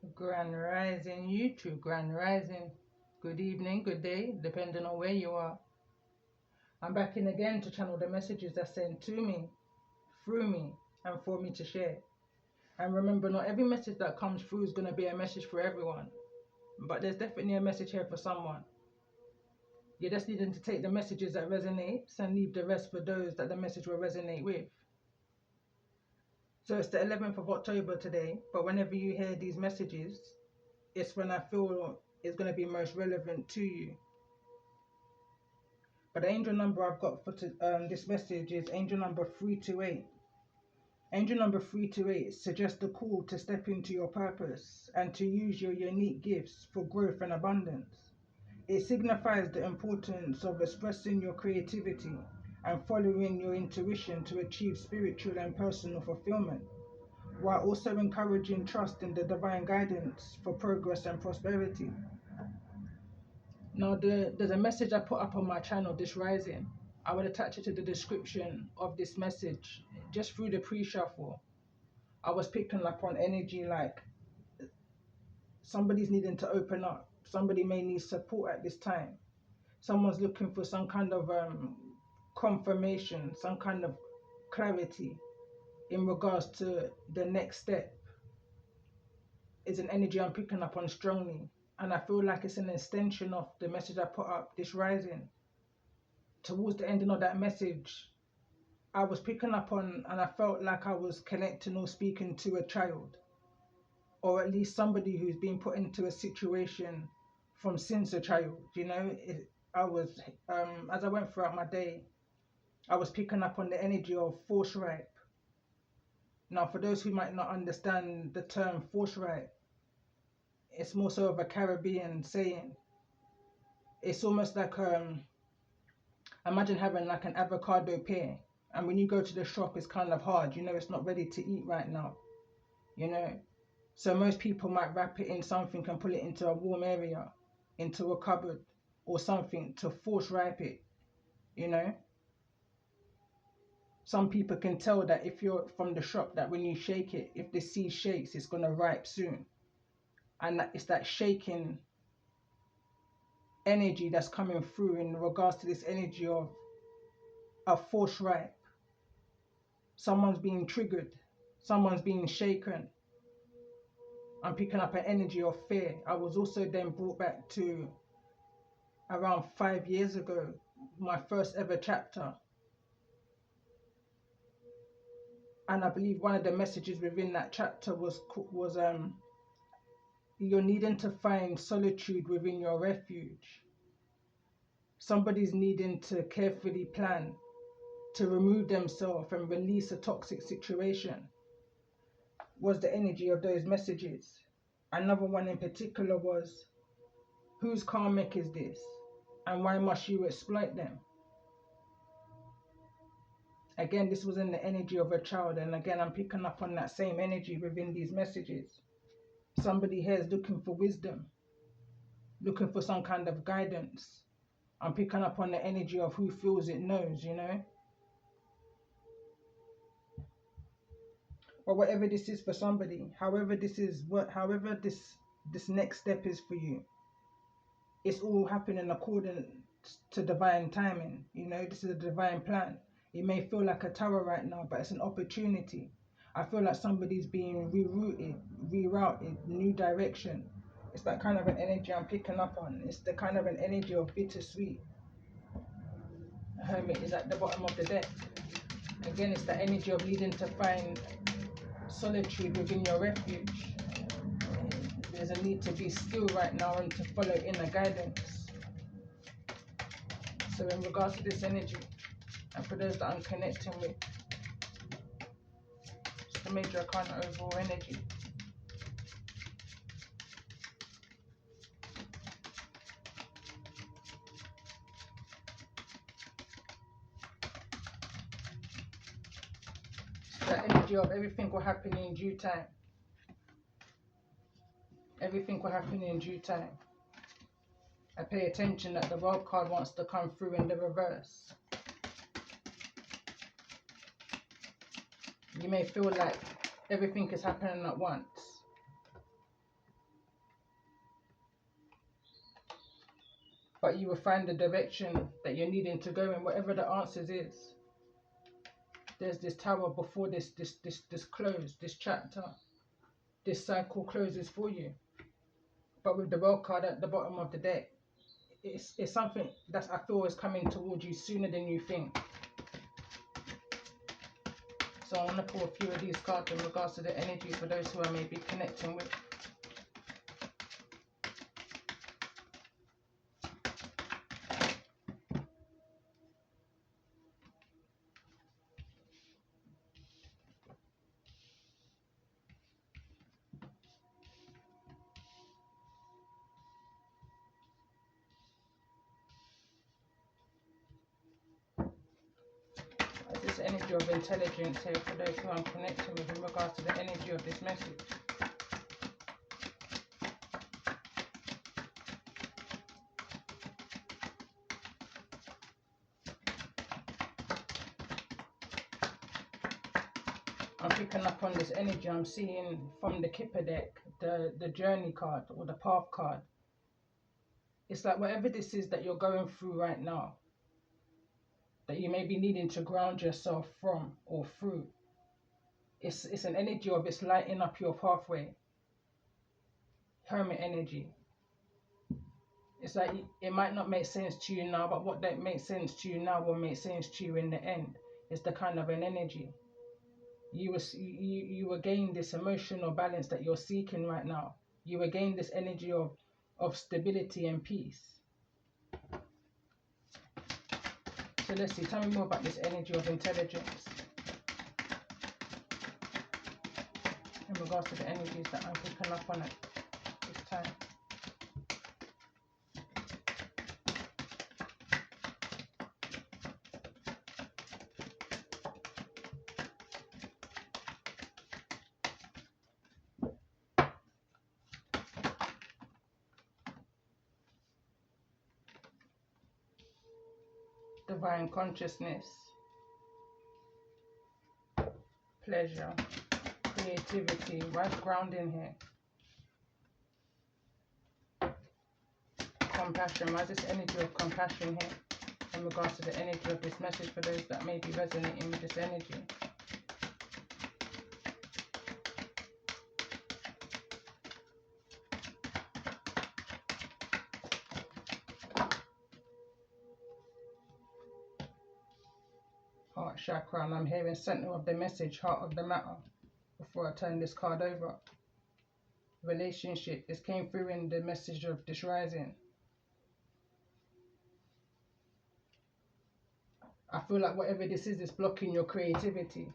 Grand Rising YouTube, Grand Rising. Good evening, good day, depending on where you are. I'm back in again to channel the messages that's sent to me, through me, and for me to share. And remember, not every message that comes through is going to be a message for everyone. But there's definitely a message here for someone. You're just needing to take the messages that resonates and leave the rest for those that the message will resonate with. So it's the 11th of October today, but whenever you hear these messages, it's when I feel it's going to be most relevant to you. But the angel number I've got for this message is angel number 328. Angel number 328 suggests a call to step into your purpose and to use your unique gifts for growth and abundance. It signifies the importance of expressing your creativity and following your intuition to achieve spiritual and personal fulfillment, while also encouraging trust in the divine guidance for progress and prosperity. Now, there's a message I put up on my channel this rising. I will attach it to the description of this message. Just through the pre-shuffle, I was picking up on energy like somebody's needing to open up. Somebody may need support at this time. Someone's looking for some kind of confirmation, some kind of clarity in regards to the next step. Is an energy I'm picking up on strongly. And I feel like it's an extension of the message I put up this rising. Towards the ending of that message, I was picking up on, and I felt like I was connecting or speaking to a child, or at least somebody who's been put into a situation from since a child. I was, as I went throughout my day, I was picking up on the energy of force ripe. Now, for those who might not understand the term force ripe, it's more so of a Caribbean saying. It's almost like imagine having like an avocado pear, and when you go to the shop, it's kind of hard. It's not ready to eat right now. You know, so most people might wrap it in something and put it into a warm area, into a cupboard or something to force ripe it. You know, some people can tell that if you're from the shop that when you shake it, if the seed shakes, it's gonna ripe soon, and it's that shaking energy that's coming through in regards to this energy of a force ripe. Someone's being triggered, someone's being shaken. I'm picking up an energy of fear. I was also then brought back to around 5 years ago, my first ever chapter. And I believe one of the messages within that chapter was you're needing to find solitude within your refuge. Somebody's needing to carefully plan to remove themselves and release a toxic situation, was the energy of those messages. Another one in particular was, whose karmic is this? And why must you exploit them? Again, this was in the energy of a child, and again, I'm picking up on that same energy within these messages. Somebody here is looking for wisdom, looking for some kind of guidance. I'm picking up on the energy of who feels it knows, Or whatever this is for somebody, however this next step is for you, it's all happening according to divine timing. This is a divine plan. It may feel like a tower right now, but it's an opportunity. I feel like somebody's being rerouted, new direction. It's that kind of an energy I'm picking up on. It's the kind of an energy of bittersweet. Hermit is at the bottom of the deck. Again, it's the energy of needing to find solitude within your refuge. There's a need to be still right now and to follow inner guidance. So in regards to this energy, and for those that I'm connecting with, it's the major arcana overall energy. It's the energy of everything will happen in due time. Everything will happen in due time. I pay attention that the world card wants to come through in the reverse. You may feel like everything is happening at once. but you will find the direction that you're needing to go in, whatever the answers is. There's this tower before this close, this chapter, this cycle closes for you. But with the world card at the bottom of the deck, it's something that I feel is coming towards you sooner than you think. So I want to pull a few of these cards in regards to the energy for those who I may be connecting with. This energy of intelligence here for those who I'm connecting with in regards to the energy of this message. I'm picking up on this energy I'm seeing from the Kipper deck, the journey card or the path card. It's like whatever this is that you're going through right now, that you may be needing to ground yourself from or through. It's an energy of it's lighting up your pathway. Hermit energy. It's like it might not make sense to you now, but what that makes sense to you now will make sense to you in the end. It's the kind of an energy. You will gain this emotional balance that you're seeking right now. You will gain this energy of stability and peace. So let's see, tell me more about this energy of intelligence in regards to the energies that I'm picking up on at this time. Divine consciousness, pleasure, creativity, right grounding here. Compassion, why is this energy of compassion here in regards to the energy of this message for those that may be resonating with this energy? Heart chakra, and I'm hearing center of the message, heart of the matter, before I turn this card over. Relationship, this came through in the message of this rising. I feel like whatever this is blocking your creativity.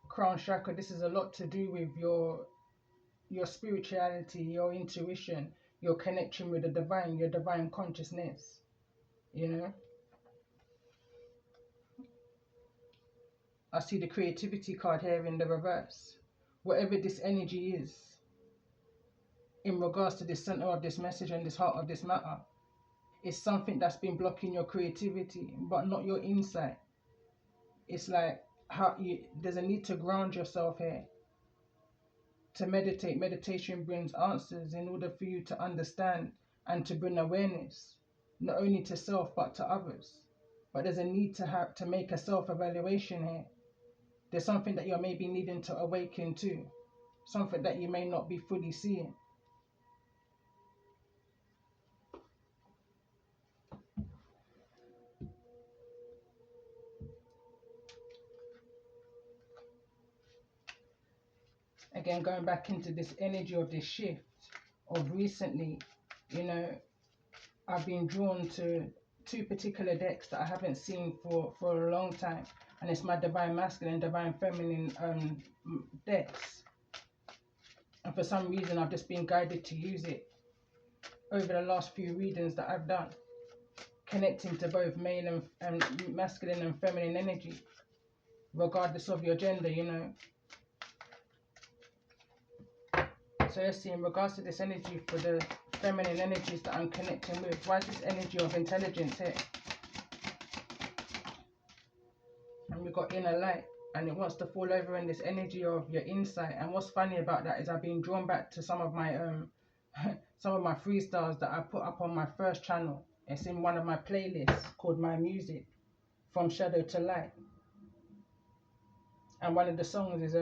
Crown chakra, this is a lot to do with your spirituality, your intuition, your connection with the divine, your divine consciousness, you know. I see the creativity card here in the reverse. Whatever this energy is, in regards to the center of this message and this heart of this matter, it's something that's been blocking your creativity, but not your insight. It's like there's a need to ground yourself here. To meditate. Meditation brings answers in order for you to understand and to bring awareness, not only to self but to others. But there's a need to make a self-evaluation here. There's something that you're maybe needing to awaken to, something that you may not be fully seeing. Again, going back into this energy of this shift of recently, you know, I've been drawn to two particular decks that I haven't seen for a long time. And it's my divine masculine, divine feminine decks. And for some reason, I've just been guided to use it over the last few readings that I've done, connecting to both male and masculine and feminine energy, regardless of your gender, you know. So let's see, in regards to this energy for the feminine energies that I'm connecting with, why is this energy of intelligence here? And we've got inner light, and it wants to fall over in this energy of your insight. And what's funny about that is I've been drawn back to some of my some of my freestyles that I put up on my first channel, It's in one of my playlists called My Music, From Shadow to Light. And one of the songs is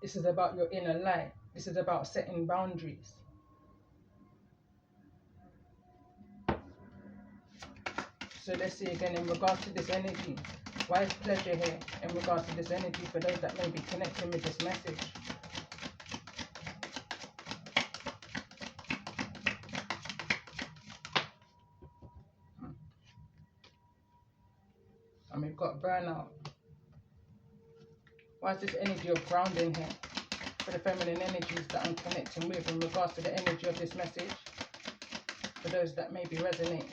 this is about your inner light. This is about setting boundaries. So let's see again in regards to this energy. Why is pleasure here in regards to this energy for those that may be connecting with this message? And we've got burnout. Why is this energy of grounding here for the feminine energies that I'm connecting with in regards to the energy of this message for those that may be resonating?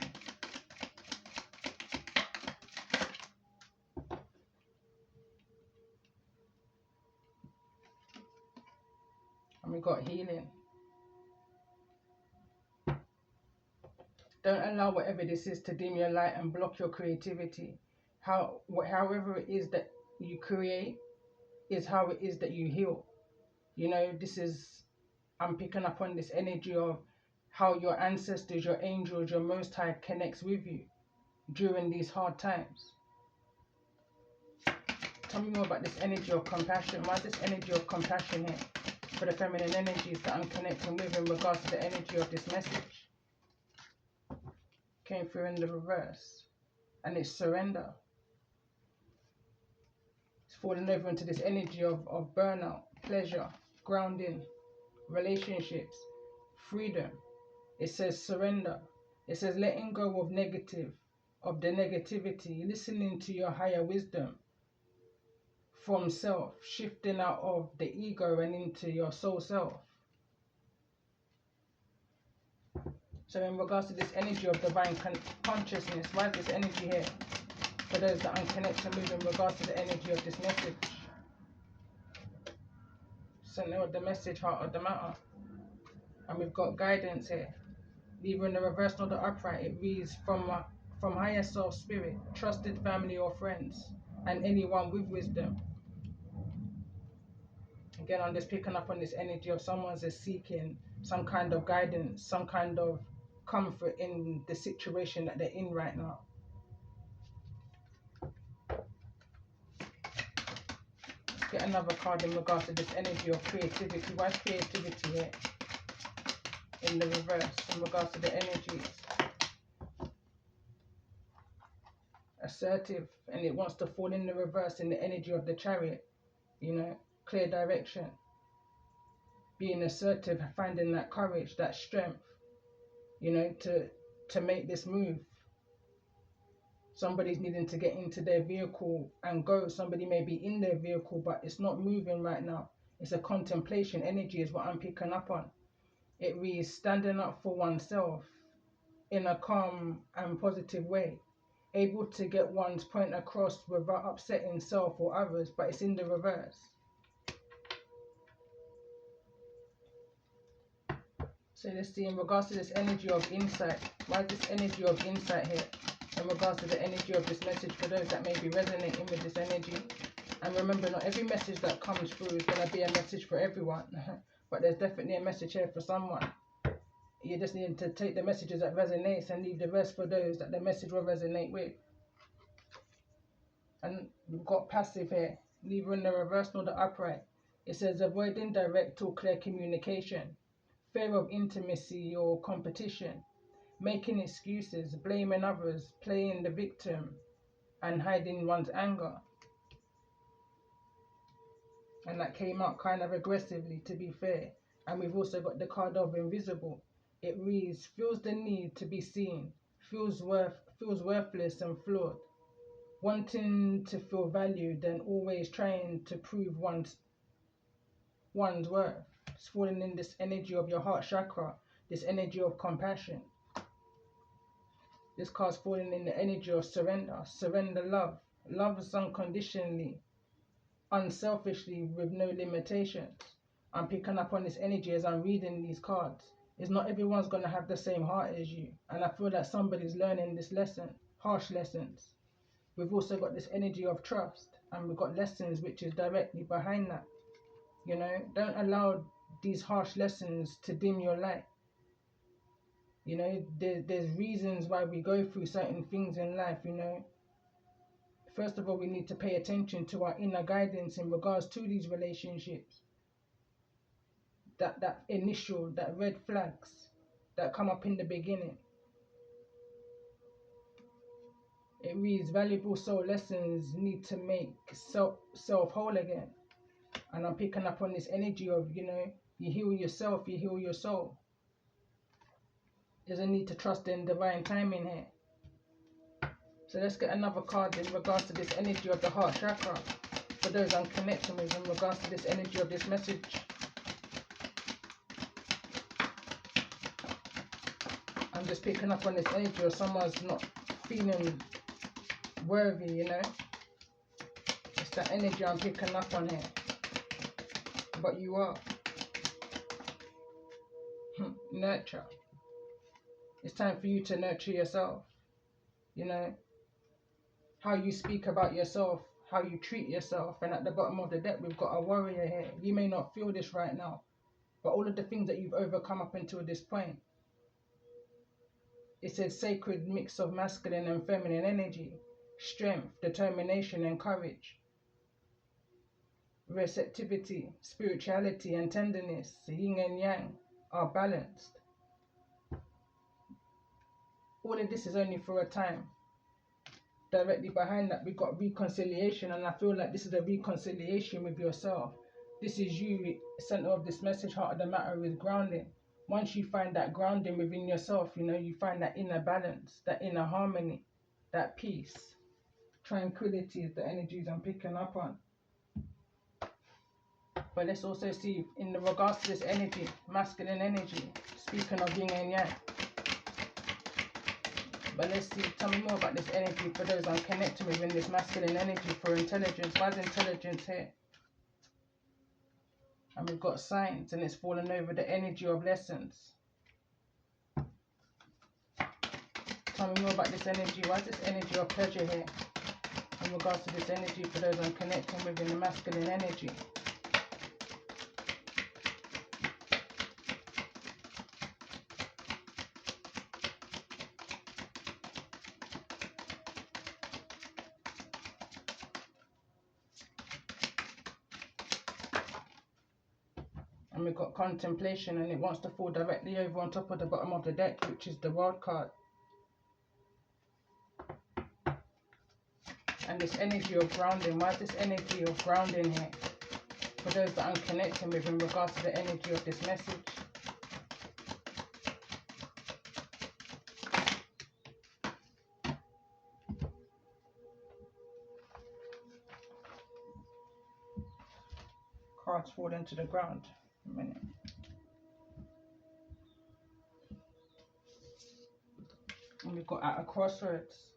And we've got healing. Don't allow whatever this is to dim your light and block your creativity. However it is that you create is how it is that you heal. You know, I'm picking up on this energy of how your ancestors, your angels, your Most High connects with you during these hard times. Tell me more about this energy of compassion. Why is this energy of compassion here for the feminine energies that I'm connecting with in regards to the energy of this message? Came through in the reverse, and it's surrender. It's falling over into this energy of burnout, pleasure, grounding, relationships, freedom. It says surrender. It says letting go of the negativity, listening to your higher wisdom from self, shifting out of the ego and into your soul self. So in regards to this energy of divine consciousness, why is this energy here for those that I'm connected with in regards to the energy of this message? Center of the message, heart of the matter. And we've got guidance here. Neither in the reverse nor the upright. It reads from higher self spirit, trusted family or friends, and anyone with wisdom. Again, I'm just picking up on this energy of someone's is seeking some kind of guidance, some kind of comfort in the situation that they're in right now. Let's get another card in regards to this energy of creativity. Why is creativity here in the reverse in regards to the energies? Assertive, and it wants to fall in the reverse in the energy of the Chariot. You know, clear direction, being assertive, finding that courage, that strength, you know, to make this move. Somebody's needing to get into their vehicle and go. Somebody may be in their vehicle, but it's not moving right now. It's a contemplation energy is what I'm picking up on. It reads standing up for oneself in a calm and positive way, able to get one's point across without upsetting self or others, but it's in the reverse. So let's see in regards to this energy of insight. Why is this energy of insight here in regards to the energy of this message for those that may be resonating with this energy? And remember, not every message that comes through is going to be a message for everyone, but there's definitely a message here for someone. You just need to take the messages that resonates and leave the rest for those that the message will resonate with. And we've got passive here, neither in the reverse nor the upright. It says avoiding direct or clear communication, fear of intimacy or competition, making excuses, blaming others, playing the victim, and hiding one's anger. And that came out kind of aggressively, to be fair. And we've also got the card of invisible. It reads, feels the need to be seen, feels worthless and flawed, wanting to feel valued and always trying to prove one's worth. It's falling in this energy of your heart chakra, this energy of compassion. This card's falling in the energy of surrender. Surrender love. Love is unconditionally, unselfishly, with no limitations. I'm picking up on this energy as I'm reading these cards. It's not everyone's going to have the same heart as you. And I feel that somebody's learning this lesson, harsh lessons. We've also got this energy of trust. And we've got lessons which is directly behind that. You know, don't allow these harsh lessons to dim your light. You know, there's reasons why we go through certain things in life, you know. First of all, we need to pay attention to our inner guidance in regards to these relationships. That initial, that red flags that come up in the beginning. It reads, valuable soul lessons need to make self whole again. And I'm picking up on this energy of, you know, you heal yourself, you heal your soul. There's a need to trust in divine timing here. So let's get another card in regards to this energy of the heart chakra. For those I'm connecting with in regards to this energy of this message. I'm just picking up on this energy of someone's not feeling worthy, you know. It's that energy I'm picking up on here. But you are. Nurture. It's time for you to nurture yourself. You know, how you speak about yourself, how you treat yourself. And at the bottom of the deck, we've got a warrior here. You may not feel this right now, but all of the things that you've overcome up until this point. It says sacred mix of masculine and feminine energy, strength, determination, and courage. Receptivity, spirituality, and tenderness, yin and yang, are balanced. All of this is only for a time. Directly behind that, we got reconciliation, and I feel like this is a reconciliation with yourself. This is you, center of this message, heart of the matter, is grounding. Once you find that grounding within yourself, you know, you find that inner balance, that inner harmony, that peace. Tranquility is the energies I'm picking up on. But let's also see, in regards to this energy, masculine energy, speaking of yin and yang. But let's see, tell me more about this energy for those I'm connecting with in this masculine energy for intelligence. Why is intelligence here? And we've got signs, and it's fallen over the energy of lessons. Tell me more about this energy. Why is this energy of pleasure here? In regards to this energy for those I'm connecting with in the masculine energy. And we've got contemplation, and it wants to fall directly over on top of the bottom of the deck, which is the world card. And this energy of grounding. Why is this energy of grounding here? For those that I'm connecting with in regards to the energy of this message. Cards fall into the ground. A minute. And we've got at a crossroads.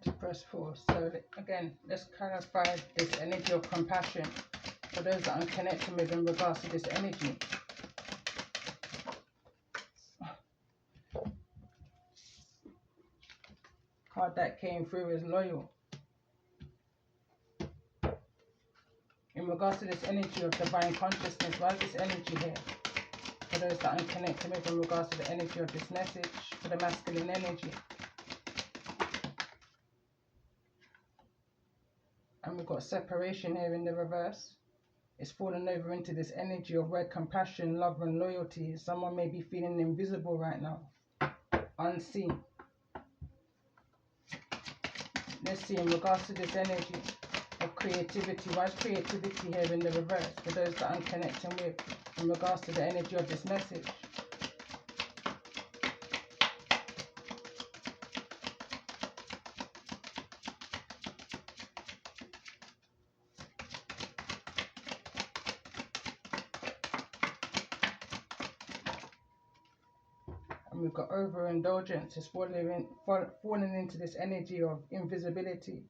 To press 4. So again, let's clarify this energy of compassion for those that I'm connecting with in regards to this energy. Card that came through is loyal. In regards to this energy of divine consciousness, why is this energy here? For those that I'm connecting with in regards to the energy of this message, for the masculine energy. And we've got separation here in the reverse. It's fallen over into this energy of red compassion, love, and loyalty. Someone may be feeling invisible right now, unseen. Let's see, in regards to this energy of creativity, why is creativity here in the reverse? For those that I'm connecting with in regards to the energy of this message. And we've got overindulgence. It's falling into this energy of invisibility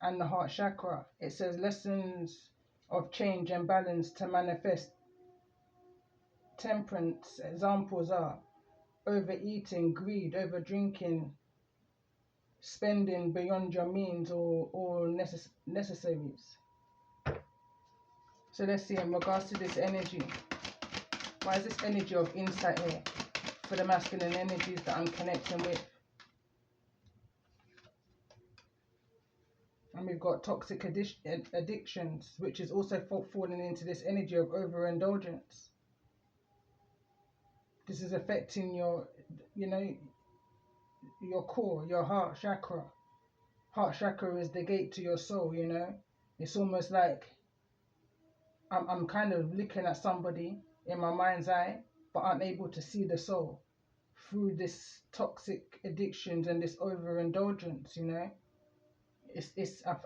and the heart chakra. It says lessons of change and balance to manifest temperance. Examples are overeating, greed, over drinking, spending beyond your means or necessaries. So let's see, in regards to this energy, why is this energy of insight here for the masculine energies that I'm connecting with? And we've got toxic addictions, which is also falling into this energy of overindulgence. This is affecting your, your core, your heart chakra. Heart chakra is the gate to your soul, It's almost like I'm kind of looking at somebody in my mind's eye, but I'm able to see the soul through this toxic addictions and this overindulgence,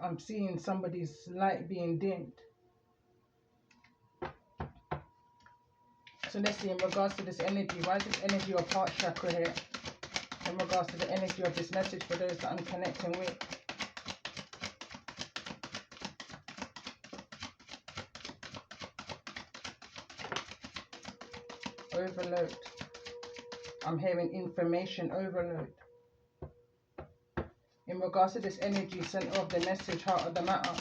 I'm seeing somebody's light being dimmed. So let's see, in regards to this energy, why is this energy of heart chakra here? In regards to the energy of this message for those that I'm connecting with. Overload. I'm hearing information overload. In regards to this energy, center of the message, heart of the matter,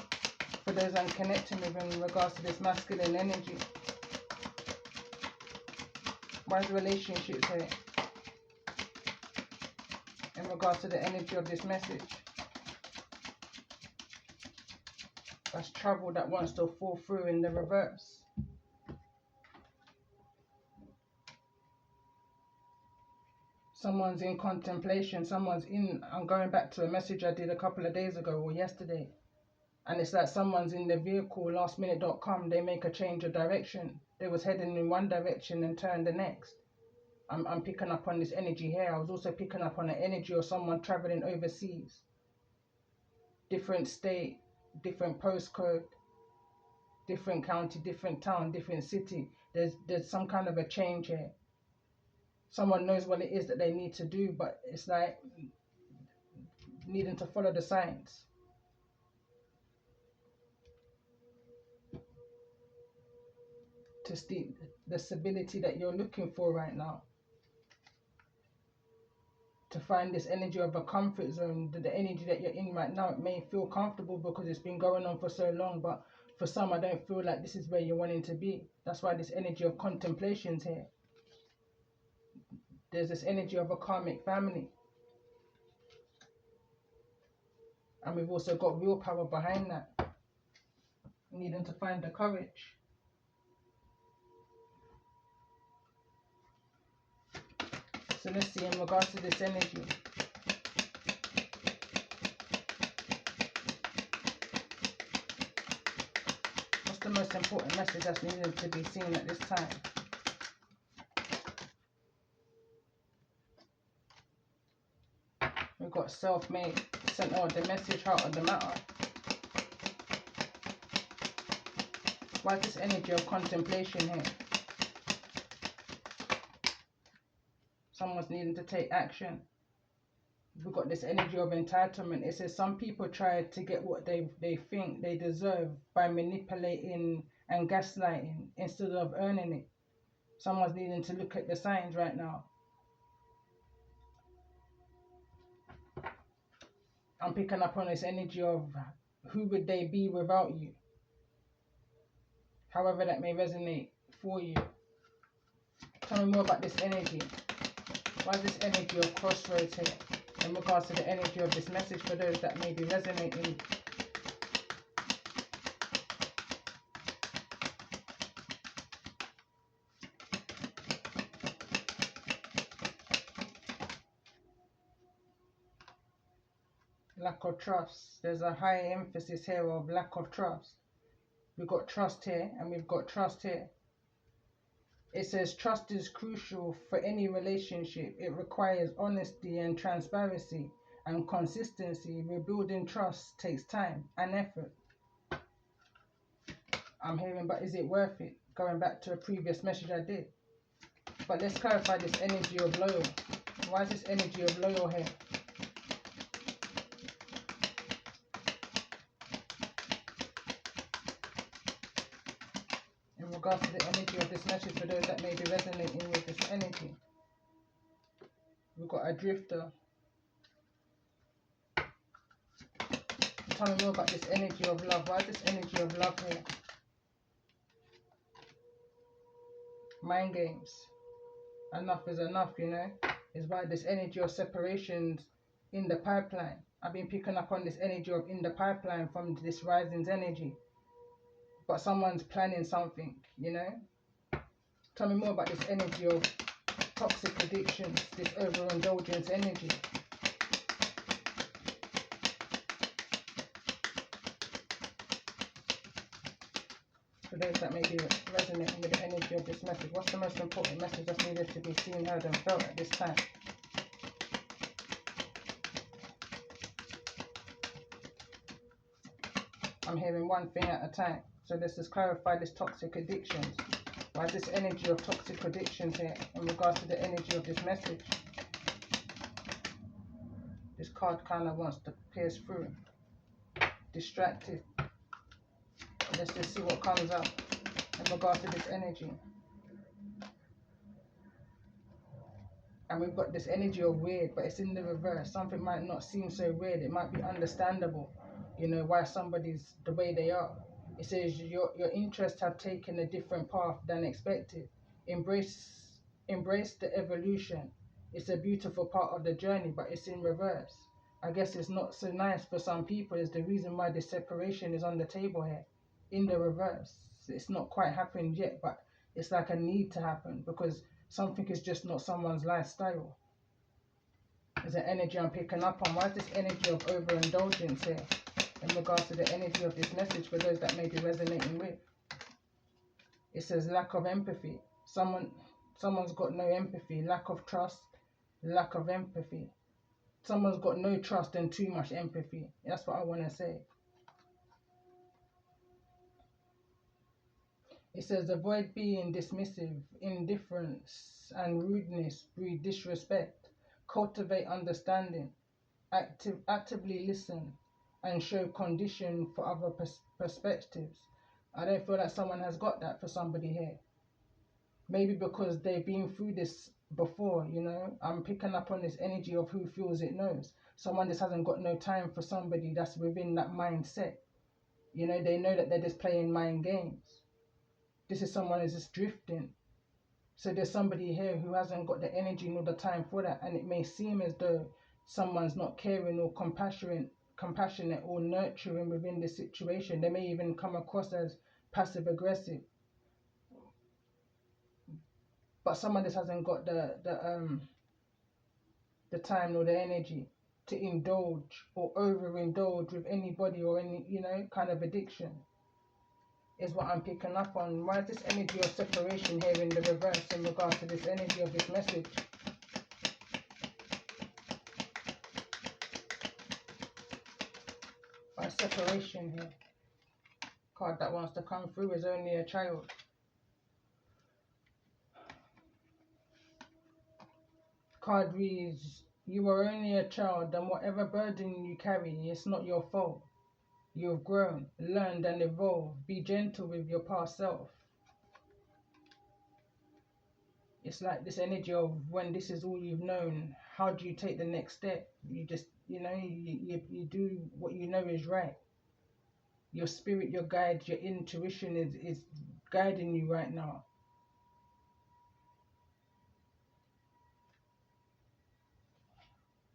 for those I'm connecting with in regards to this masculine energy. Why is relationships here? In regards to the energy of this message. That's trouble that wants to fall through in the reverse. Someone's in contemplation, I'm going back to a message I did a couple of days ago or yesterday. And it's like someone's in the vehicle, lastminute.com, they make a change of direction. They was heading in one direction and turned the next. I'm picking up on this energy here. I was also picking up on the energy of someone traveling overseas. Different state, different postcode, different county, different town, different city. There's some kind of a change here. Someone knows what it is that they need to do, but it's like needing to follow the signs. To see the stability that you're looking for right now. To find this energy of a comfort zone, the energy that you're in right now, it may feel comfortable because it's been going on for so long, but for some, I don't feel like this is where you're wanting to be. That's why this energy of contemplation's here. There's this energy of a karmic family. And we've also got willpower behind that. Needing to find the courage. So let's see, in regards to this energy. What's the most important message that's needed to be seen at this time? We've got self-made, center of the message, heart of the matter. Why is this energy of contemplation here? Someone's needing to take action. We've got this energy of entitlement. It says some people try to get what they think they deserve by manipulating and gaslighting instead of earning it. Someone's needing to look at the signs right now. I'm picking up on this energy of who would they be without you? However that may resonate for you. Tell me more about this energy. Why is this energy of crossroads here in regards to the energy of this message for those that may be resonating? Lack of trust. There's a high emphasis here of lack of trust. We've got trust here and we've got trust here. It says trust is crucial for any relationship. It requires honesty and transparency and consistency. Rebuilding trust takes time and effort. I'm hearing, but is it worth it? Going back to a previous message I did. But let's clarify this energy of loyal. Why is this energy of loyal here? regards to the energy of this message for those that may be resonating with this energy. We've got a drifter. Tell me more about this energy of love. Why is this energy of love here? Mind games. Enough is enough, you know. Is why this energy of separations in the pipeline. I've been picking up on this energy of in the pipeline from this rising's energy. But someone's planning something, you know. Tell me more about this energy of toxic addictions, this overindulgence energy. For those that may be resonating with the energy of this message, what's the most important message that's needed to be seen, heard and felt at this time? I'm hearing one thing at a time. So let's just clarify this toxic addictions. Why is this energy of toxic addictions here in regards to the energy of this message? This card kind of wants to pierce through. Distracted. Let's just see what comes up in regards to this energy. And we've got this energy of weird, but it's in the reverse. Something might not seem so weird. It might be understandable, you know, why somebody's the way they are. It says your interests have taken a different path than expected. Embrace the evolution. It's a beautiful part of the journey, but it's in reverse. I guess it's not so nice for some people. Is the reason why this separation is on the table here. In the reverse. It's not quite happened yet, but it's like a need to happen because something is just not someone's lifestyle. There's an energy I'm picking up on. Why is this energy of overindulgence here in regards to the energy of this message for those that may be resonating with? It says lack of empathy. Someone's got no empathy, lack of trust, lack of empathy. Someone's got no trust and too much empathy. That's what I want to say. It says avoid being dismissive, indifference and rudeness breed disrespect. Cultivate understanding. Actively listen and show condition for other perspectives. I don't feel like someone has got that for somebody here. Maybe because they've been through this before, you know. I'm picking up on this energy of who feels it knows. Someone just hasn't got no time for somebody that's within that mindset. You know, they know that they're just playing mind games. This is someone who's just drifting. So there's somebody here who hasn't got the energy nor the time for that. And it may seem as though someone's not caring or compassionate or nurturing within this situation. They may even come across as passive aggressive. But someone just hasn't got the time or the energy to indulge or overindulge with anybody or any, you know, kind of addiction. Is what I'm picking up on. Why is this energy of separation here in the reverse in regards to this energy of this message? Why separation here? Card that wants to come through is only a child. Card reads, you are only a child and whatever burden you carry, it's not your fault. You have grown, learned and evolved. Be gentle with your past self. It's like this energy of when this is all you've known, how do you take the next step? You just, you know, you do what you know is right. Your spirit, your guide, your intuition is guiding you right now.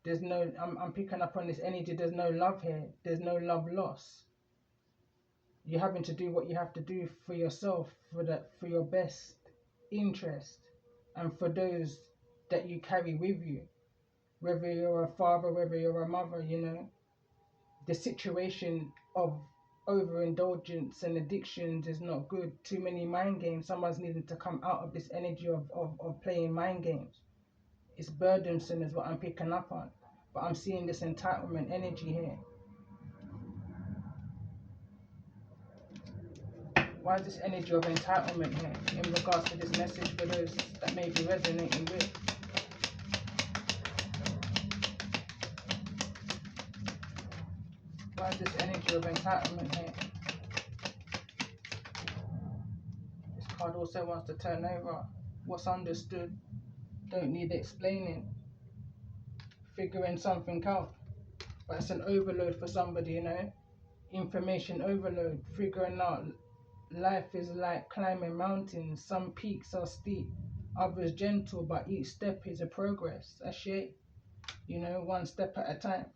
There's no, I'm picking up on this energy, there's no love here. There's no love loss. You're having to do what you have to do for yourself, for your best interest, and for those that you carry with you. Whether you're a father, whether you're a mother, you know. The situation of overindulgence and addictions is not good. Too many mind games. Someone's needing to come out of this energy of playing mind games. It's burdensome is what I'm picking up on. But I'm seeing this entitlement energy here. Why is this energy of entitlement here in regards to this message for those that may be resonating with? Why is this energy of entitlement here? This card also wants to turn over. What's understood don't need explaining. Figuring something out. But it's an overload for somebody, you know. Information overload. Figuring out life is like climbing mountains. Some peaks are steep, others gentle, but each step is a progress, a shape. You know, one step at a time.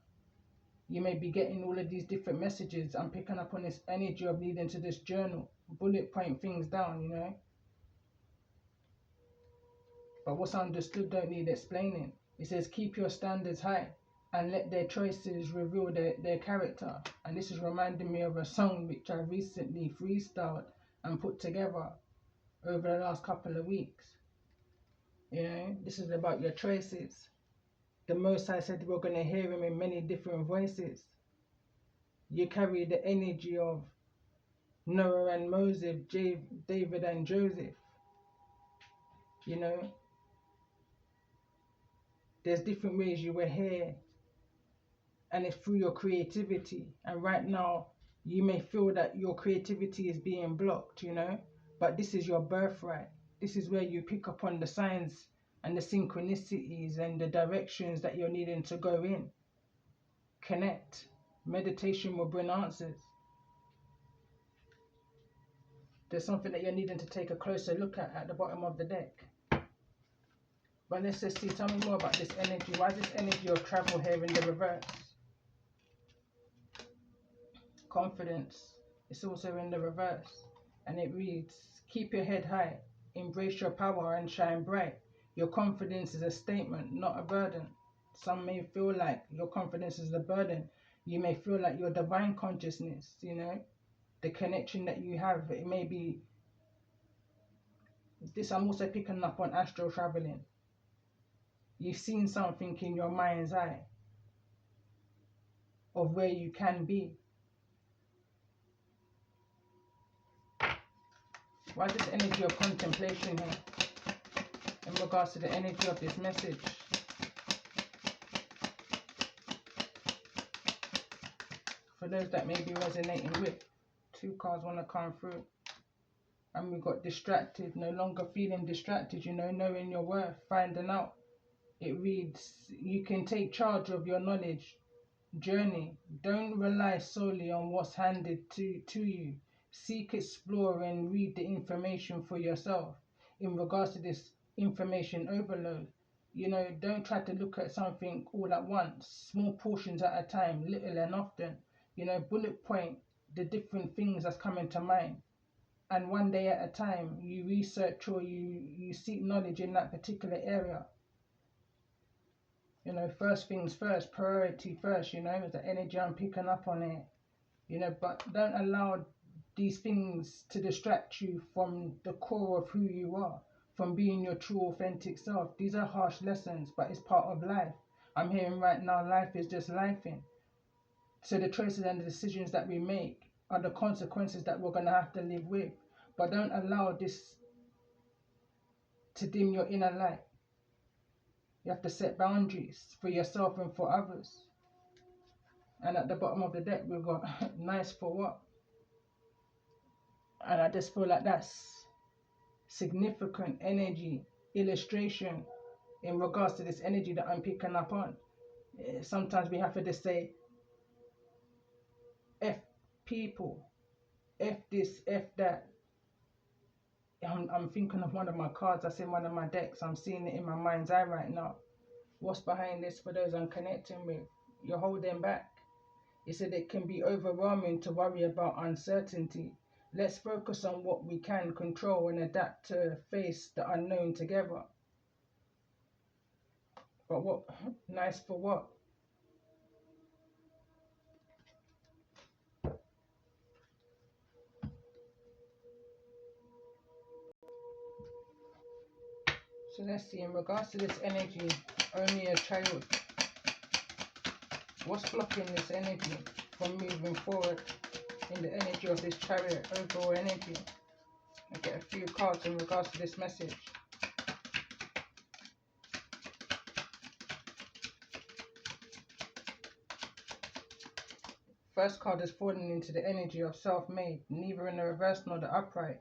You may be getting all of these different messages. I'm picking up on this energy of leading to this journal. Bullet point things down, you know. But what's understood don't need explaining. It says keep your standards high and let their choices reveal their character. And this is reminding me of a song which I recently freestyled and put together over the last couple of weeks. You know, this is about your choices. The Most High said we're going to hear him in many different voices. You carry the energy of Noah and Moses, David and Joseph. You know, there's different ways you were here, and it's through your creativity. And right now, you may feel that your creativity is being blocked, you know, but this is your birthright. This is where you pick up on the signs and the synchronicities and the directions that you're needing to go in. Connect. Meditation will bring answers. There's something that you're needing to take a closer look at the bottom of the deck. But let's just see, tell me more about this energy. Why is this energy of travel here in the reverse? Confidence. It's also in the reverse. And it reads, keep your head high, embrace your power and shine bright. Your confidence is a statement, not a burden. Some may feel like your confidence is a burden. You may feel like your divine consciousness, you know, the connection that you have. It may be this. I'm also picking up on astral traveling. You've seen something in your mind's eye of where you can be. Why is this energy of contemplation here in regards to the energy of this message? For those that may be resonating with, 2 cards want to come through. And we got distracted, no longer feeling distracted, you know, knowing your worth, finding out. It reads, you can take charge of your knowledge journey. Don't rely solely on what's handed to you. Seek, explore, and read the information for yourself. In regards to this information overload, you know, don't try to look at something all at once. Small portions at a time, little and often. You know, bullet point the different things that's coming to mind. And one day at a time, you research or you seek knowledge in that particular area. You know, first things first, priority first, you know, the energy I'm picking up on it. You know, but don't allow these things to distract you from the core of who you are, from being your true authentic self. These are harsh lessons, but it's part of life. I'm hearing right now, life is just lifing. So the choices and the decisions that we make are the consequences that we're going to have to live with. But don't allow this to dim your inner light. You have to set boundaries for yourself and for others. And at the bottom of the deck, we've got nice for what? And I just feel like that's significant energy, illustration in regards to this energy that I'm picking up on. Sometimes we have to just say, F people, F this, F that. I'm thinking of one of my cards that's in one of my decks. I'm seeing it in my mind's eye right now. What's behind this for those I'm connecting with? You're holding back. It said it can be overwhelming to worry about uncertainty. Let's focus on what we can control and adapt to face the unknown together. But what? Nice for what? So let's see, in regards to this energy, only a child. What's blocking this energy from moving forward in the energy of this chariot, overall energy? I get a few cards in regards to this message. First card is falling into the energy of self-made, neither in the reverse nor the upright.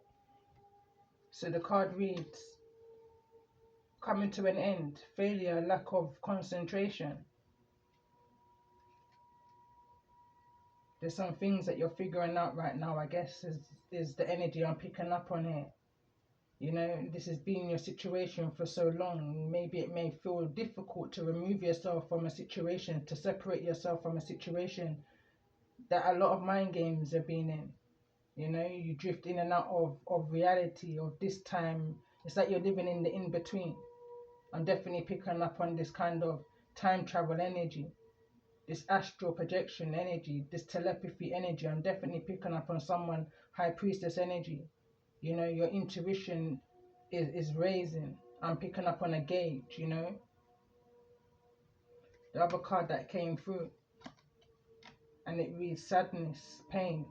So the card reads, coming to an end, failure, lack of concentration. There's some things that you're figuring out right now, I guess, is the energy I'm picking up on here. You know, this has been your situation for so long. Maybe it may feel difficult to remove yourself from a situation, to separate yourself from a situation that a lot of mind games have been in. You know, you drift in and out of reality, of this time. It's like you're living in the in-between. I'm definitely picking up on this kind of time travel energy, this astral projection energy, this telepathy energy. I'm definitely picking up on someone, high priestess energy. You know, your intuition is raising. I'm picking up on a gauge, you know. The other card that came through, and it reads sadness, pain,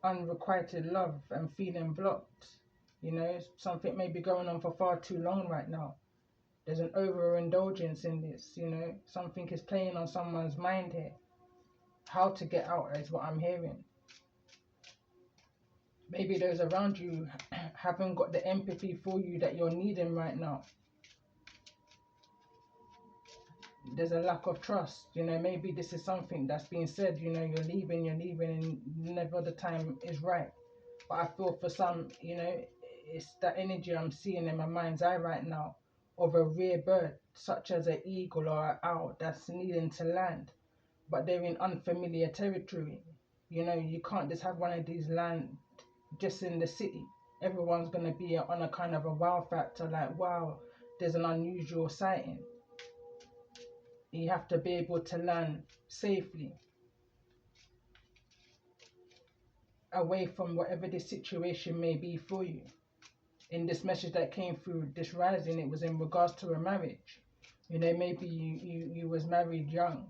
unrequited love, and feeling blocked. You know, something may be going on for far too long right now. There's an overindulgence in this, you know. Something is playing on someone's mind here. How to get out is what I'm hearing. Maybe those around you haven't got the empathy for you that you're needing right now. There's a lack of trust, you know. Maybe this is something that's being said, you know, you're leaving, and never the time is right. But I feel for some, you know, it's that energy I'm seeing in my mind's eye right now of a rare bird, such as an eagle or an owl, that's needing to land, but they're in unfamiliar territory. You know, you can't just have one of these land just in the city. Everyone's going to be on a kind of a wow factor, like, wow, there's an unusual sighting. You have to be able to land safely away from whatever the situation may be for you. In this message that came through this rising, it was in regards to a marriage. You know, maybe you was married young,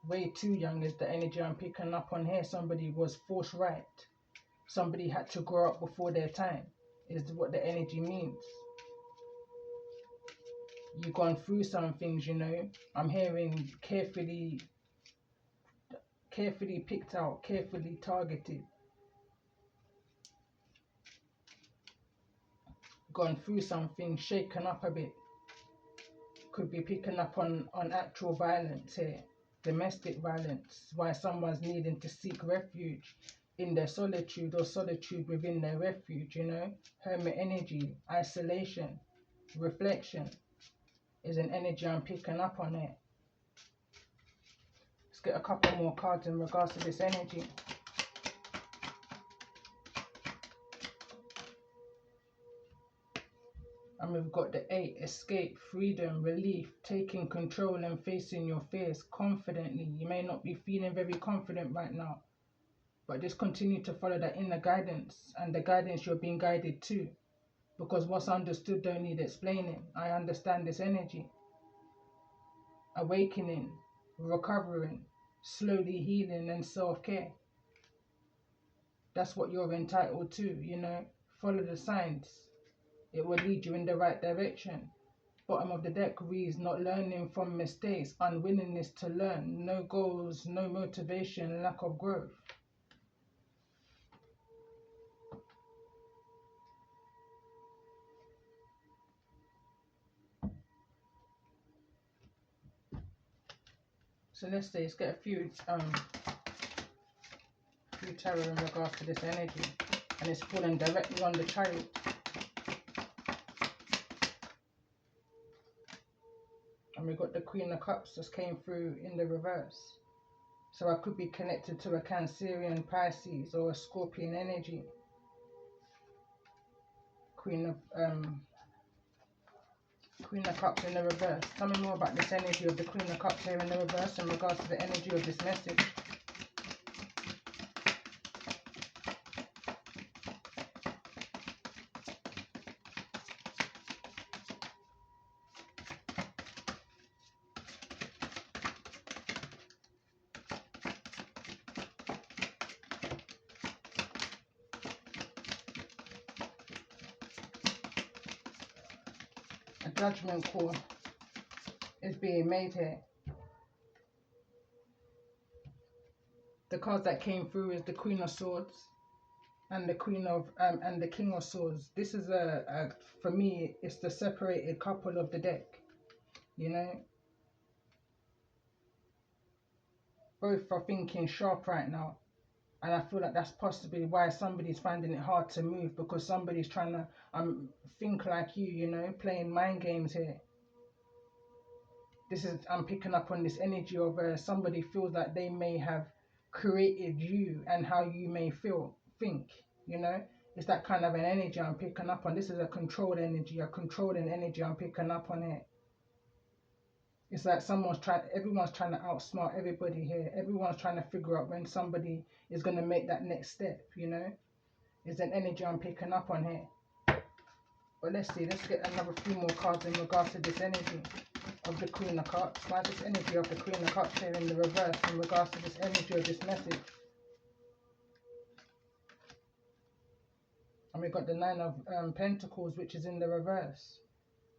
way too young is the energy I'm picking up on here. Somebody was forced right. Somebody had to grow up before their time, is what the energy means. You've gone through some things, you know. I'm hearing carefully picked out, carefully targeted. Gone through something, shaken up a bit. Could be picking up on actual violence here, domestic violence, why someone's needing to seek refuge in their solitude, or solitude within their refuge, you know. Hermit energy, isolation, reflection is an energy I'm picking up on here. Let's get a couple more cards in regards to this energy. And we've got the 8, escape, freedom, relief, taking control and facing your fears confidently. You may not be feeling very confident right now, but just continue to follow that inner guidance, and the guidance you're being guided to. Because what's understood don't need explaining. I understand this energy. Awakening, recovering, slowly healing, and self-care. That's what you're entitled to, you know. Follow the signs. It will lead you in the right direction. Bottom of the deck reads, not learning from mistakes, unwillingness to learn, no goals, no motivation, lack of growth. So let's get a few tarot in regards to this energy, and it's falling directly on the Chariot. And we got the Queen of Cups just came through in the reverse. So I could be connected to a Cancerian, Pisces, or a Scorpion energy. Queen of Cups in the reverse. Tell me more about this energy of the Queen of Cups here in the reverse in regards to the energy of this message. A judgment call is being made here. The cards that came through is the Queen of Swords, and the Queen of and the King of Swords. This is a for me, it's the separated couple of the deck. You know, both are thinking sharp right now, and I feel like that's possibly why somebody's finding it hard to move, because somebody's trying to think like you know, playing mind games here. This is, I'm picking up on this energy of somebody feels that they may have created you and how you may think, you know. It's that kind of an energy I'm picking up on. This is a controlled energy, a controlling energy I'm picking up on it. It's like everyone's trying to outsmart everybody here. Everyone's trying to figure out when somebody is going to make that next step, you know. It's an energy I'm picking up on here. But let's see, let's get another few more cards in regards to this energy of the Queen of Cups. Why this energy of the Queen of Cups here in the reverse in regards to this energy of this message? And we got the Nine of Pentacles, which is in the reverse.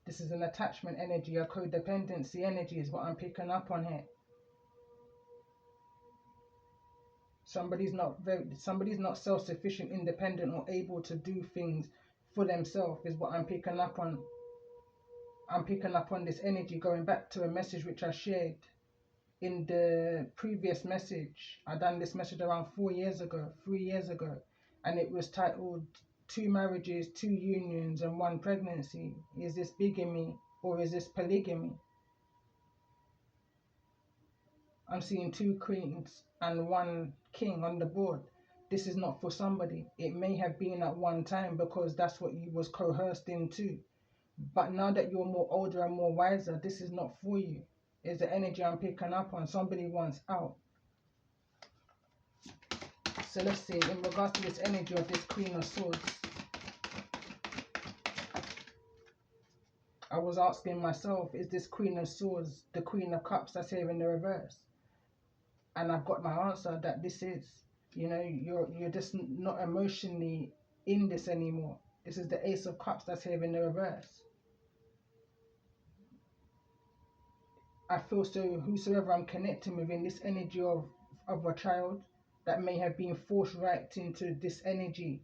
This is an attachment energy, a codependency energy is what I'm picking up on here. Somebody's not self-sufficient, independent, or able to do things for themselves is what I'm picking up on. I'm picking up on this energy, going back to a message which I shared in the previous message. I done this message around 3 years ago, and it was titled 2 marriages, 2 unions, and 1 pregnancy. Is this bigamy or is this polygamy? I'm seeing 2 queens and 1 king on the board. This is not for somebody. It may have been at one time because that's what you was coerced into. But now that you're more older and more wiser, this is not for you. Is the energy I'm picking up on. Somebody wants out. So let's see, in regards to this energy of this Queen of Swords, I was asking myself, is this Queen of Swords the Queen of Cups that's here in the reverse? And I've got my answer that this is. You know, you're just not emotionally in this anymore. This is the Ace of Cups that's here in the reverse. I feel so whosoever I'm connecting with in this energy of a child that may have been forced right into this energy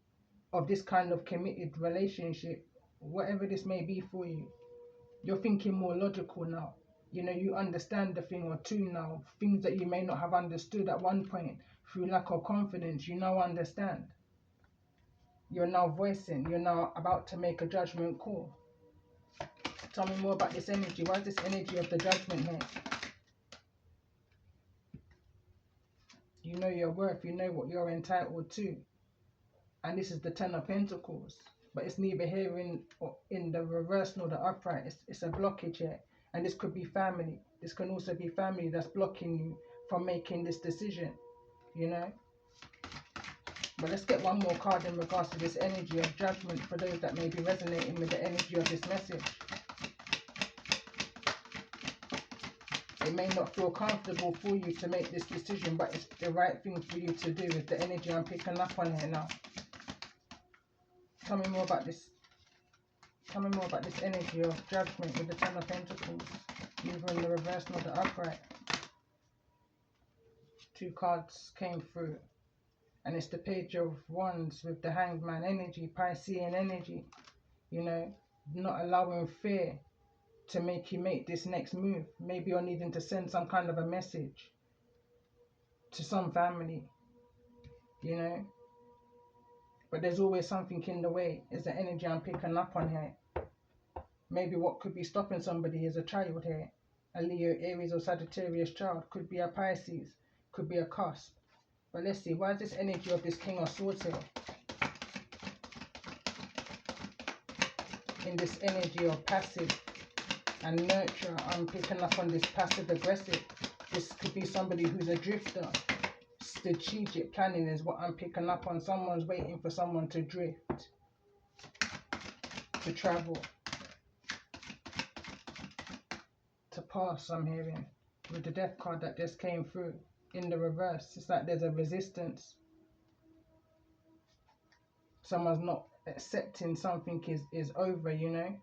of this kind of committed relationship, whatever this may be for you, you're thinking more logical now. You know, you understand a thing or two now. Things that you may not have understood at one point through lack of confidence, you now understand. You're now voicing, you're now about to make a judgment call. Tell me more about this energy. Why is this energy of the Judgment here? You know your worth, you know what you're entitled to. And this is the Ten of Pentacles. But it's neither here in the reverse nor the upright. It's a blockage here. And this could be family. This can also be family that's blocking you from making this decision, you know. But let's get one more card in regards to this energy of Judgment for those that may be resonating with the energy of this message. It may not feel comfortable for you to make this decision, but it's the right thing for you to do with the energy I'm picking up on here now. Tell me more about this. Tell me more about this energy of Judgment with the Ten of Pentacles, either in the reverse nor the upright. 2 cards came through, and it's the Page of Wands with the Hanged Man energy, Piscean energy. You know, not allowing fear to make you make this next move. Maybe you're needing to send some kind of a message to some family, you know. But there's always something in the way. Is the energy I'm picking up on here. Maybe what could be stopping somebody is a child here. A Leo, Aries or Sagittarius child. Could be a Pisces. Could be a cusp. But let's see. Why is this energy of this King of Swords here? In this energy of passive and nurture, I'm picking up on this passive aggressive. This could be somebody who's a drifter. Strategic planning is what I'm picking up on. Someone's waiting for someone to drift, to travel, to pass. I'm hearing with the Death card that just came through in the reverse. It's like there's a resistance. Someone's not accepting something is over, you know.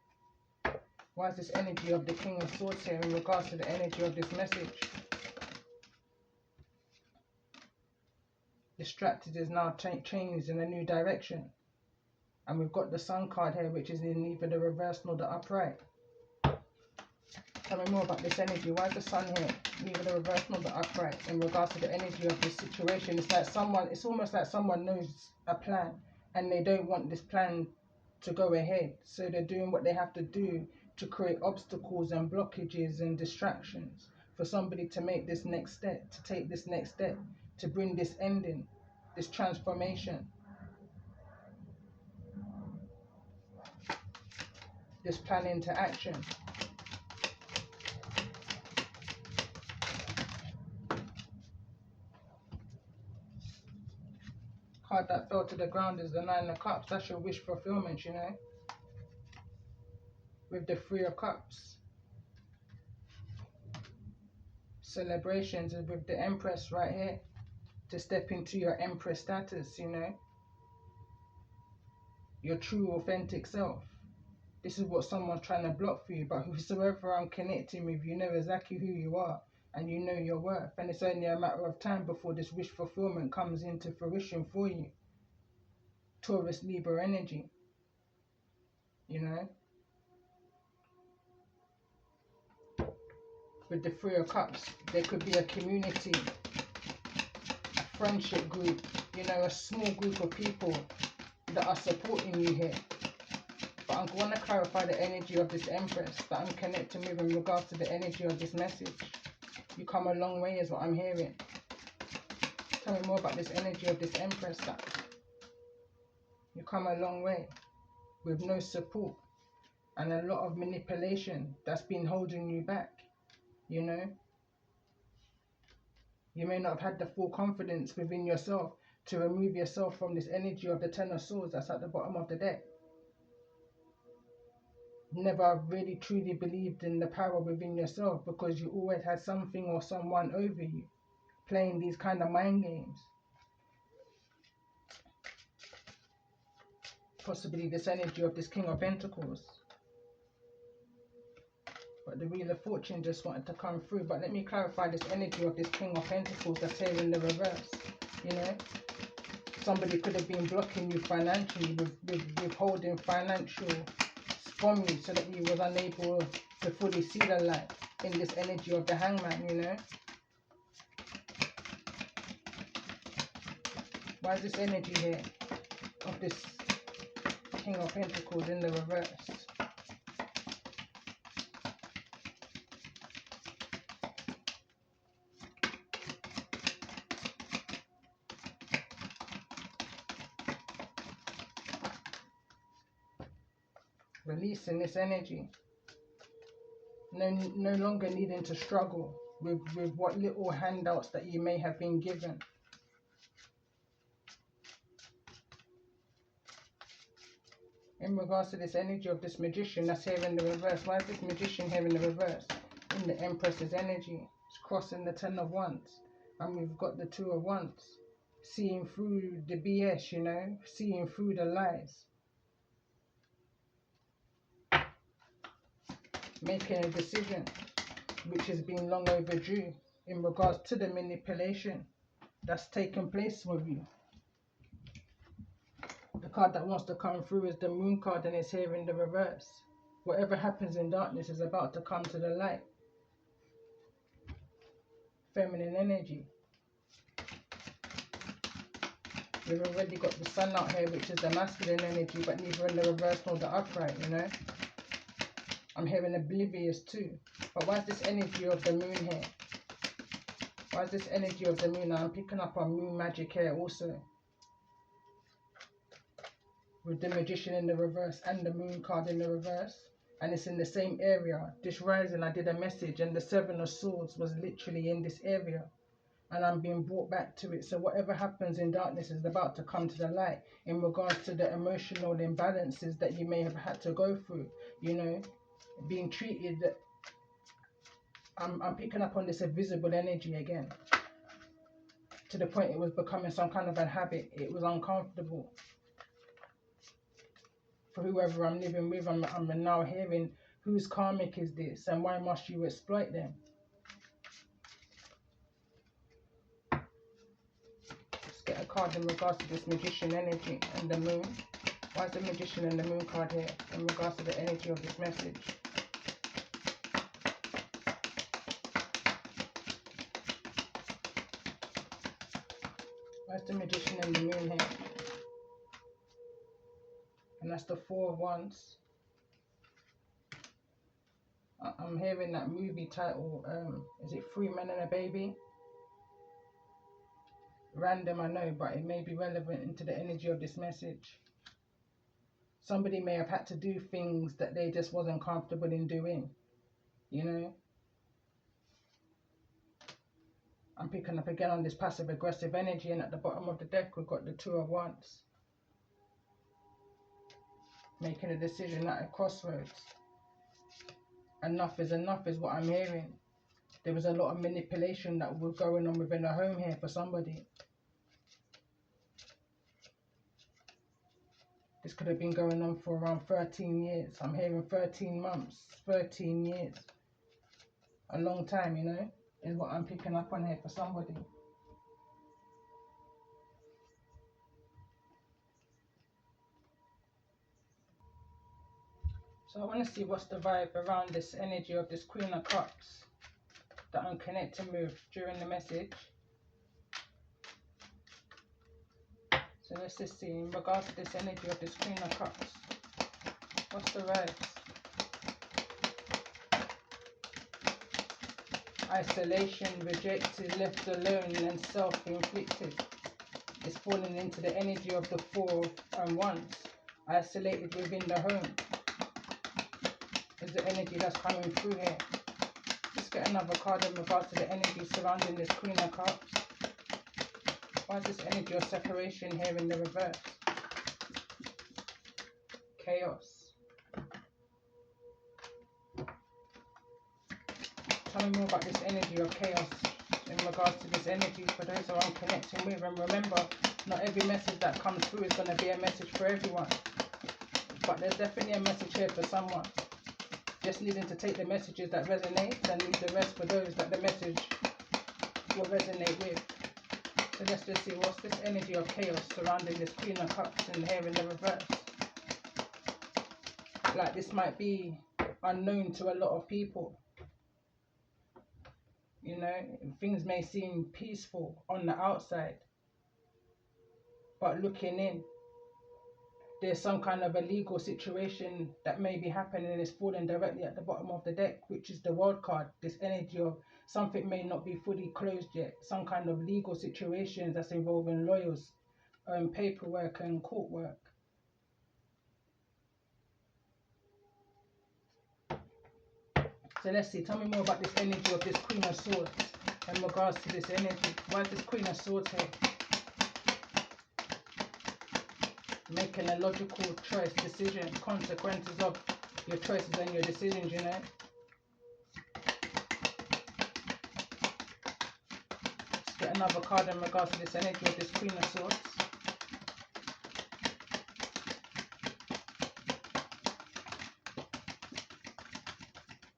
Why is this energy of the King of Swords here in regards to the energy of this message? distracted is now changed in a new direction. And we've got the Sun card here, which is in neither the reverse nor the upright. Tell me more about this energy. Why is the Sun here? Neither the reverse nor the upright. In regards to the energy of this situation, it's like someone, it's almost like someone knows a plan and they don't want this plan to go ahead. So they're doing what they have to do to create obstacles and blockages and distractions for somebody to make this next step, to take this next step, to bring this ending, this transformation, this plan into action. Card that fell to the ground is the Nine of Cups. That's your wish fulfillment, you know, with the Three of Cups. Celebrations is with the Empress right here, to step into your Empress status, you know, your true authentic self. This is what someone's trying to block for you, but whosoever I'm connecting with, you know exactly who you are and you know your worth, and it's only a matter of time before this wish fulfillment comes into fruition for you. Taurus, Libra energy, you know, with the Three of Cups, there could be a community, a friendship group, you know, a small group of people that are supporting you here. But I'm going to clarify the energy of this Empress that I'm connecting with in regards to the energy of this message. You come a long way is what I'm hearing. Tell me more about this energy of this Empress. That you come a long way with no support and a lot of manipulation that's been holding you back, you know. You may not have had the full confidence within yourself to remove yourself from this energy of the Ten of Swords that's at the bottom of the deck. Never really truly believed in the power within yourself because you always had something or someone over you playing these kind of mind games. Possibly this energy of this King of Pentacles. But the Wheel of Fortune just wanted to come through. But let me clarify this energy of this King of Pentacles that's here in the reverse. You know, somebody could have been blocking you financially, withholding financial from you so that you was unable to fully see the light in this energy of the Hangman, you know. Why is this energy here of this King of Pentacles in the reverse? Releasing this energy. No longer needing to struggle with what little handouts that you may have been given. In regards to this energy of this Magician that's here in the reverse, why is this Magician here in the reverse? In the Empress's energy, it's crossing the Ten of Wands, and we've got the Two of Wands. Seeing through the BS, you know, seeing through the lies. Making a decision which has been long overdue in regards to the manipulation that's taken place with you. The card that wants to come through is the Moon card, and it's here in the reverse. Whatever happens in darkness is about to come to the light. Feminine energy. We've already got the Sun out here, which is the masculine energy, but neither in the reverse nor the upright, you know. I'm hearing oblivious too. But why is this energy of the Moon here? Why is this energy of the Moon? I'm picking up on Moon magic here also. With the Magician in the reverse and the Moon card in the reverse. And it's in the same area. This rising, I did a message and the Seven of Swords was literally in this area. And I'm being brought back to it. So whatever happens in darkness is about to come to the light in regards to the emotional imbalances that you may have had to go through, you know. Being treated, I'm picking up on this invisible energy again, to the point it was becoming some kind of a habit. It was uncomfortable for whoever I'm living with. I'm now hearing, whose karmic is this and why must you exploit them? Let's get a card in regards to this Magician energy and the Moon. Why is the Magician and the Moon card here in regards to the energy of this message? Why is the Magician and the Moon here? And that's the Four of Wands. I'm hearing that movie title, is it Three Men and a Baby? Random, I know, but it may be relevant into the energy of this message. Somebody may have had to do things that they just wasn't comfortable in doing, you know? I'm picking up again on this passive aggressive energy, and at the bottom of the deck we've got the Two of Wands. Making a decision at a crossroads. Enough is enough is what I'm hearing. There was a lot of manipulation that was going on within the home here for somebody. This could have been going on for around 13 years. I'm hearing 13 months, 13 years. A long time, you know, is what I'm picking up on here for somebody. So I want to see what's the vibe around this energy of this Queen of Cups that I'm connecting with during the message. So let's just see in regards to this energy of this Queen of Cups. What's the vibes? Isolation, rejected, left alone, and self-inflicted. It's falling into the energy of the Four of Wands. Isolated within the home is the energy that's coming through here. Let's get another card in regards to the energy surrounding this Queen of Cups. Why is this energy of separation here in the reverse? Chaos. Tell me more about this energy of chaos in regards to this energy for those who I'm connecting with. And remember, not every message that comes through is going to be a message for everyone. But there's definitely a message here for someone. Just needing to take the messages that resonate and leave the rest for those that the message will resonate with. So let's just see what's this energy of chaos surrounding this Queen of Cups and here in the reverse. Like this might be unknown to a lot of people. You know, things may seem peaceful on the outside, but looking in, there's some kind of a legal situation that may be happening and it's falling directly at the bottom of the deck, which is the World card. This energy of something may not be fully closed yet, some kind of legal situation that's involving lawyers, paperwork and court work. So let's see, tell me more about this energy of this Queen of Swords in regards to this energy. Why is this Queen of Swords here? Making a logical choice, decision, consequences of your choices and your decisions, you know. Let's get another card in regards to this energy of this Queen of Swords.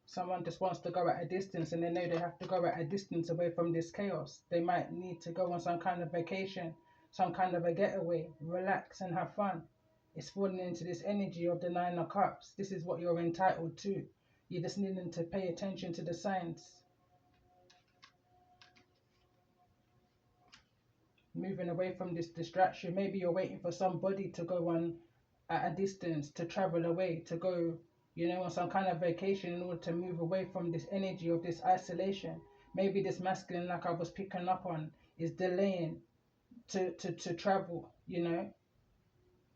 Someone just wants to go at a distance and they know they have to go at a distance away from this chaos. They might need to go on some kind of vacation, some kind of a getaway, relax and have fun. It's falling into this energy of the Nine of Cups. This is what you're entitled to. You're just needing to pay attention to the signs. Moving away from this distraction. Maybe you're waiting for somebody to go on at a distance, to travel away, to go, you know, on some kind of vacation in order to move away from this energy of this isolation. Maybe this masculine, like I was picking up on, is delaying to travel, you know.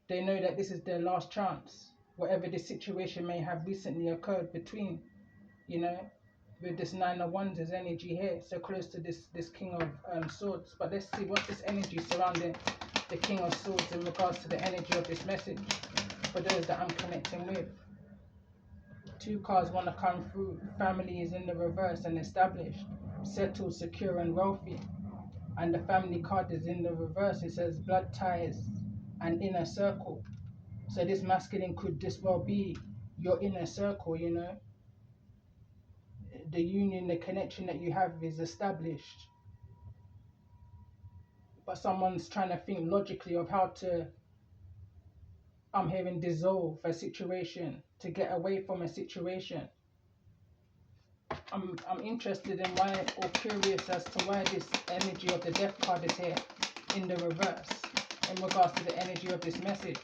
They know that this is their last chance. Whatever the situation may have recently occurred between, you know, with this Nine of Wands energy here, so close to this King of Swords. But let's see what's this energy surrounding the King of Swords in regards to the energy of this message for those that I'm connecting with. Two cards want to come through. Family is in the reverse and established, settled, secure and wealthy. And the family card is in the reverse. It says blood ties and inner circle. So this masculine could just well be your inner circle, you know. The union, the connection that you have is established. but someone's trying to think logically of how to, I'm hearing, dissolve a situation, to get away from a situation. I'm interested in why, or curious as to why this energy of the death card is here in the reverse in regards to the energy of this message.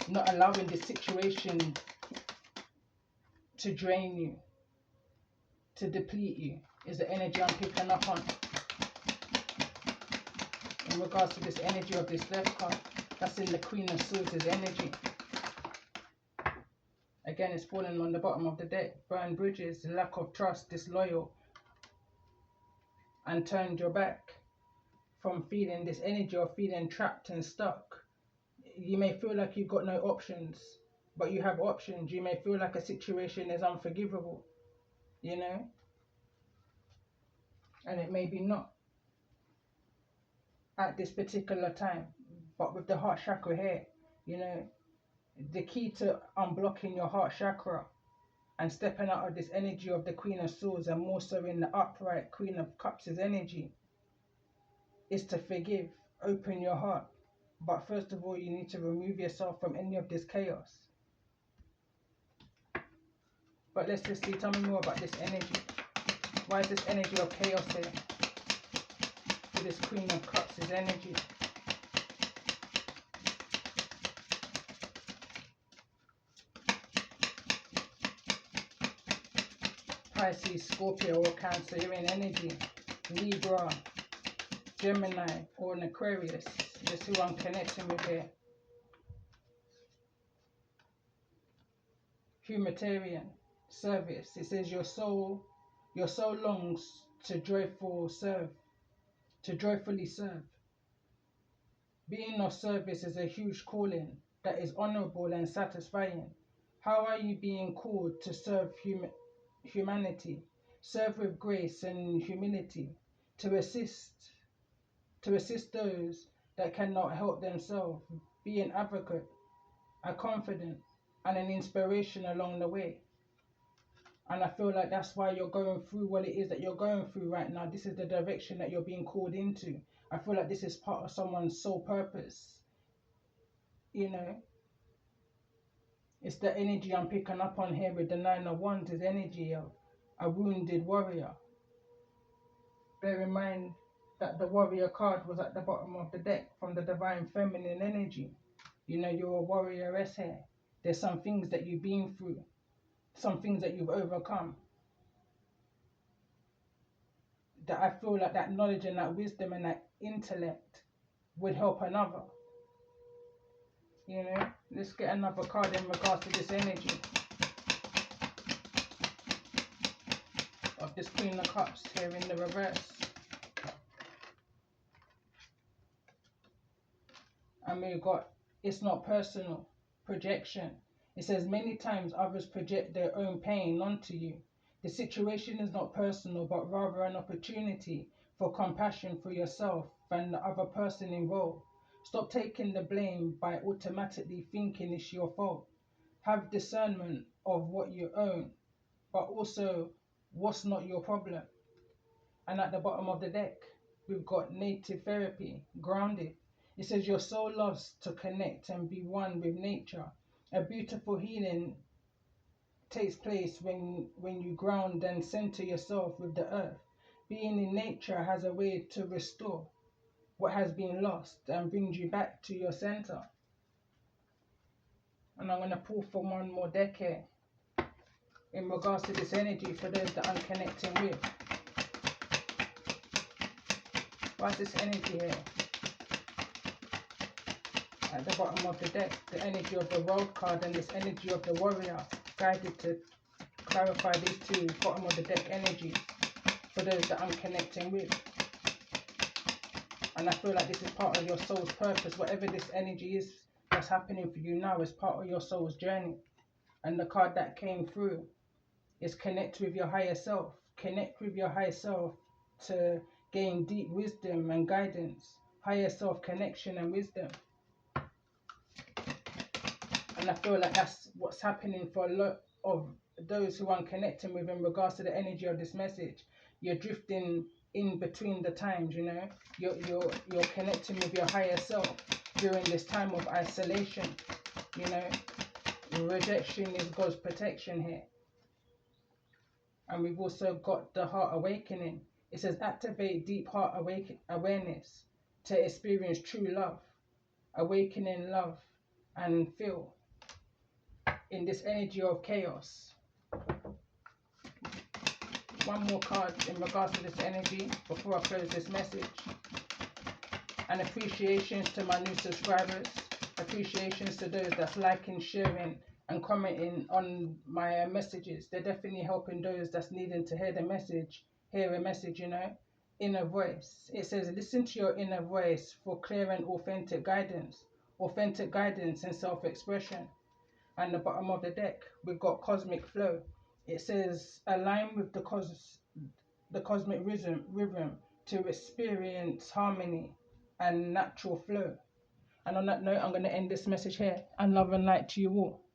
Not allowing this situation to drain you, to deplete you, is the energy I'm picking up on. In regards to this energy of this death card, that's in the Queen of Swords' energy. Again, it's falling on the bottom of the deck. Burned bridges, lack of trust, disloyal, and turned your back from feeling this energy of feeling trapped and stuck. You may feel like you've got no options, but you have options. You may feel like a situation is unforgivable, you know, and it may be not at this particular time. But with the heart chakra here, you know, the key to unblocking your heart chakra and stepping out of this energy of the Queen of Swords, and more so in the upright Queen of Cups' energy, is to forgive, open your heart. But first of all, you need to remove yourself from any of this chaos. But let's just see, tell me more about this energy. Why is this energy of chaos here for this Queen of Cups' energy? Pisces, Scorpio or Cancer, you're in energy. Libra, Gemini or an Aquarius. That's who I'm connecting with here. Humanitarian service. It says your soul longs to joyfully serve. Being of service is a huge calling that is honorable and satisfying. How are you being called to serve humanity? Serve with grace and humility, to assist those that cannot help themselves. Be an advocate, a confidant, and an inspiration along the way. And I feel like that's why you're going through what it is that you're going through right now. This is the direction that you're being called into. I feel like this is part of someone's soul purpose. You know, it's the energy I'm picking up on here with the Nine of Wands, is energy of a wounded warrior. Bear in mind that the warrior card was at the bottom of the deck from the divine feminine energy. You know, you're a warrioress here. There's some things that you've been through, some things that you've overcome, that I feel like that knowledge and that wisdom and that intellect would help another. You know, let's get another card in regards to this energy of this Queen of Cups here in the reverse. And we've got, it's not personal, projection. It says many times others project their own pain onto you. The situation is not personal, but rather an opportunity for compassion for yourself and the other person involved. Stop taking the blame by automatically thinking it's your fault. Have discernment of what you own, but also what's not your problem. And at the bottom of the deck, we've got native therapy, grounded. It says your soul loves to connect and be one with nature. A beautiful healing takes place when you ground and center yourself with the earth. Being in nature has a way to restore what has been lost and brings you back to your center. And I'm going to pull from one more deck here in regards to this energy for those that I'm connecting with. What's this energy here? At the bottom of the deck, the energy of the World card and this energy of the Warrior, guided to clarify these two bottom of the deck energies for those that I'm connecting with. And I feel like this is part of your soul's purpose. Whatever this energy is that's happening for you now is part of your soul's journey. And the card that came through is connect with your higher self. Connect with your higher self to gain deep wisdom and guidance. Higher self connection and wisdom. And I feel like that's what's happening for a lot of those who I'm connecting with in regards to the energy of this message. You're drifting in between the times, you know. You're connecting with your higher self during this time of isolation, you know. Rejection is God's protection here. And we've also got the heart awakening. It says activate deep heart awareness to experience true love, awakening love, and feel in this energy of chaos. One more card in regards to this energy before I close this message. And appreciations to my new subscribers. Appreciations to those that's liking, sharing, and commenting on my messages. They're definitely helping those that's needing to hear a message, you know. Inner voice. It says, listen to your inner voice for clear and authentic guidance and self-expression. And the bottom of the deck, we've got cosmic flow. It says, align with the cosmic rhythm to experience harmony and natural flow. And on that note, I'm going to end this message here. And love and light to you all.